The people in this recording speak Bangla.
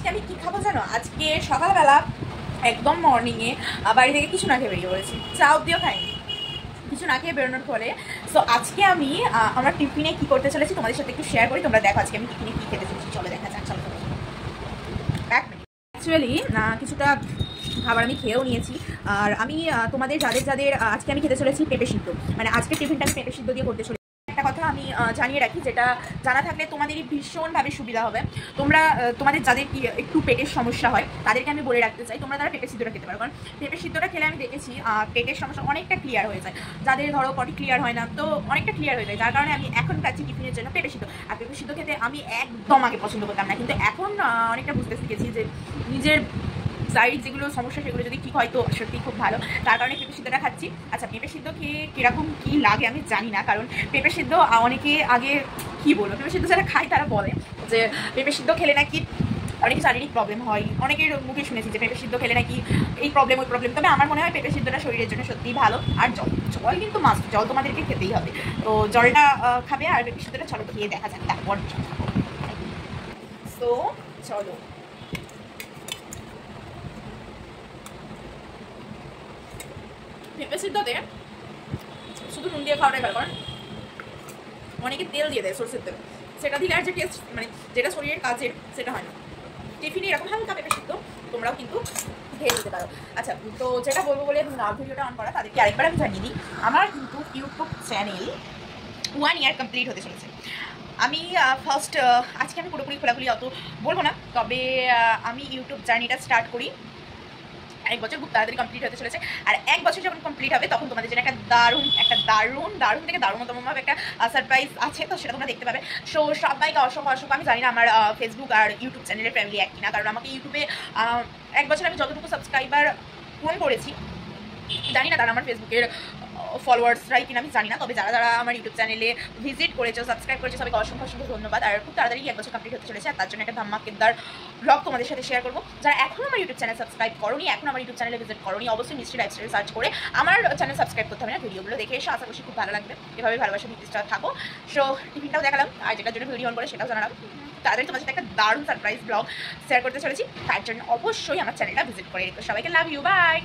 আজকে আমি কি খাবো জানো? আজকে সকালবেলা একদম মর্নিংয়ে বাড়ি থেকে কিছু না খেয়ে বেরিয়ে পড়েছি, চা অব্দিও খাইনি, কিছু না খেয়ে বেরোনোর ফলে। সো আজকে আমি আমার টিফিনে কি করতে চলেছি তোমাদের সাথে একটু শেয়ার করি, তোমরা দেখো আজকে আমি টিফিনে কি খেতে চলেছি। চলো দেখা যাক, চলো এক মিনিট। অ্যাকচুয়ালি কিছুটা খাবার আমি খেয়েও নিয়েছি। আর আমি তোমাদের যাদের যাদের আজকে আমি খেতে চলেছি পেঁপে সিদ্ধ, মানে আজকে টিফিনটা আমি পেঁপে সিদ্ধ দিয়ে করতে চলেছি। একটা কথা আমি জানিয়ে রাখি, যেটা জানা থাকলে তোমাদেরই ভীষণভাবে সুবিধা হবে। তোমরা তোমাদের যাদের কি একটু পেটের সমস্যা হয় তাদেরকে আমি বলে রাখতে চাই, তোমরা তারা পেঁপে সিদ্ধটা খেতে পারো। কারণ পেঁপে সিদ্ধটা খেলে আমি দেখেছি পেটের সমস্যা অনেকটা ক্লিয়ার হয়ে যায়। যাদের ধরো পটি ক্লিয়ার হয় না, তো অনেকটা ক্লিয়ার হয়ে যায়। যার কারণে আমি এখন খাচ্ছি টিফিনের জন্য পেঁপে সিদ্ধ। আর পেঁপে সিদ্ধ খেতে আমি একদম আগে পছন্দ করতাম না, কিন্তু এখন অনেকটা বুঝতে শিখেছি যে নিজের সাইড যেগুলো সমস্যা সেগুলো যদি ঠিক হয় তো সত্যি খুব ভালো। তার কারণে পেঁপে সিদ্ধটা খাচ্ছি। আচ্ছা, পেঁপে সিদ্ধ খেয়ে কীরকম কী লাগে আমি জানি না, কারণ পেঁপে সিদ্ধ অনেকে আগে কী বলবো, পেঁপে সিদ্ধ যারা খায় তারা বলে যে পেঁপে সিদ্ধ খেলে নাকি অনেক শারীরিক প্রবলেম হয়। অনেকের মুখে শুনেছি যে পেঁপে সিদ্ধ খেলে নাকি এই প্রবলেম ওই প্রবলেম। তবে আমার মনে হয় পেঁপে সিদ্ধটা শরীরের জন্য সত্যিই ভালো। আর জল জল কিন্তু মাস্ট, জল তোমাদেরকে খেতেই হবে। তো জলটা খাবে আর পেঁপে সিদ্ধটা চলো খেয়ে দেখা যাক তারপর খাবো। সো চলো। পেঁপে সিদ্ধতে শুধু নুন দিয়ে খাওয়াটাই ভালো, কারণ অনেকে তেল দিয়ে দেয়, সরষের তেল, সেটা দিলে আর যে টেস্ট মানে যেটা শরীরের কাজের সেটা হয় না। টিফিনে এরকম হালকা পেঁপে সিদ্ধ তোমরাও কিন্তু খেয়ে নিতে পারো। আচ্ছা, তো যেটা বলবো বলে ভিডিওটা অন করা, তাদেরকে আরেকবার আমি জানিয়ে দিই, আমার কিন্তু ইউটিউব চ্যানেল 1 ইয়ার কমপ্লিট হতে চলেছে। আমি ফার্স্ট আজকে আমি পুরোপুরি খোলাখুলি অত বলবো না, তবে আমি ইউটিউব জার্নিটা স্টার্ট করি 1 বছর খুব তাড়াতাড়ি কমপ্লিট হতে চলেছে। আর 1 বছর যখন কমপ্লিট হবে তখন তোমাদের জন্য একটা দারুণ থেকে দারুণতমভাবে একটা সারপ্রাইজ আছে, তো সেটা তোমরা দেখতে পাবে। সো সবাইকে অসংখ্য আমি জানি না আমার ফেসবুক আর ইউটিউব চ্যানেলের ফ্যামিলি এক কিনা, কারণ আমাকে ইউটিউবে 1 বছর আমি যতটুকু সাবস্ক্রাইবার পূরণ করেছি জানি না তারা আমার ফেসবুকের ফলোয়ার্সরাই কিনা আমি জানি না। তবে যারা যারা আমার ইউটিউব চ্যানেলে ভিজিট করেছো, সাবস্ক্রাইব করেছো, সবাইকে অসংখ্য ধন্যবাদ। আর খুব তাড়াতাড়ি 1 বছর কমপ্লিট হতে চলেছে, আর তার জন্য একটা ধামাকেদার ব্লগ তোমাদের সাথে শেয়ার করবো। যারা এখনও আমার ইউটিউব চ্যানেল সাবস্ক্রাইব করোনি, এখন আমার ইউটিউব চ্যানেলে ভিজিট করোনি, অবশ্যই মিষ্টি লাইফস্টাইল সার্চ করে আমার চ্যানেল সাবস্ক্রাইব করতে হবে না, ভিডিওগুলো দেখে এসে আশা করছি খুব ভালো লাগবে। এভাবে ভালোবাসা ভিডিওটা থাকো। সো টিফিনটাও দেখালাম, আর যেটার জন্য ভিডিও অন করে সেটাও জানালাম। তাড়াতাড়ি তোমাদের সাথে একটা দারুণ সারপ্রাইজ ব্লগ শেয়ার করতে চলেছি, তার জন্য অবশ্যই আমার চ্যানেলটা ভিজিট করে রেখো। সবাইকে লাভ ইউ, বাই।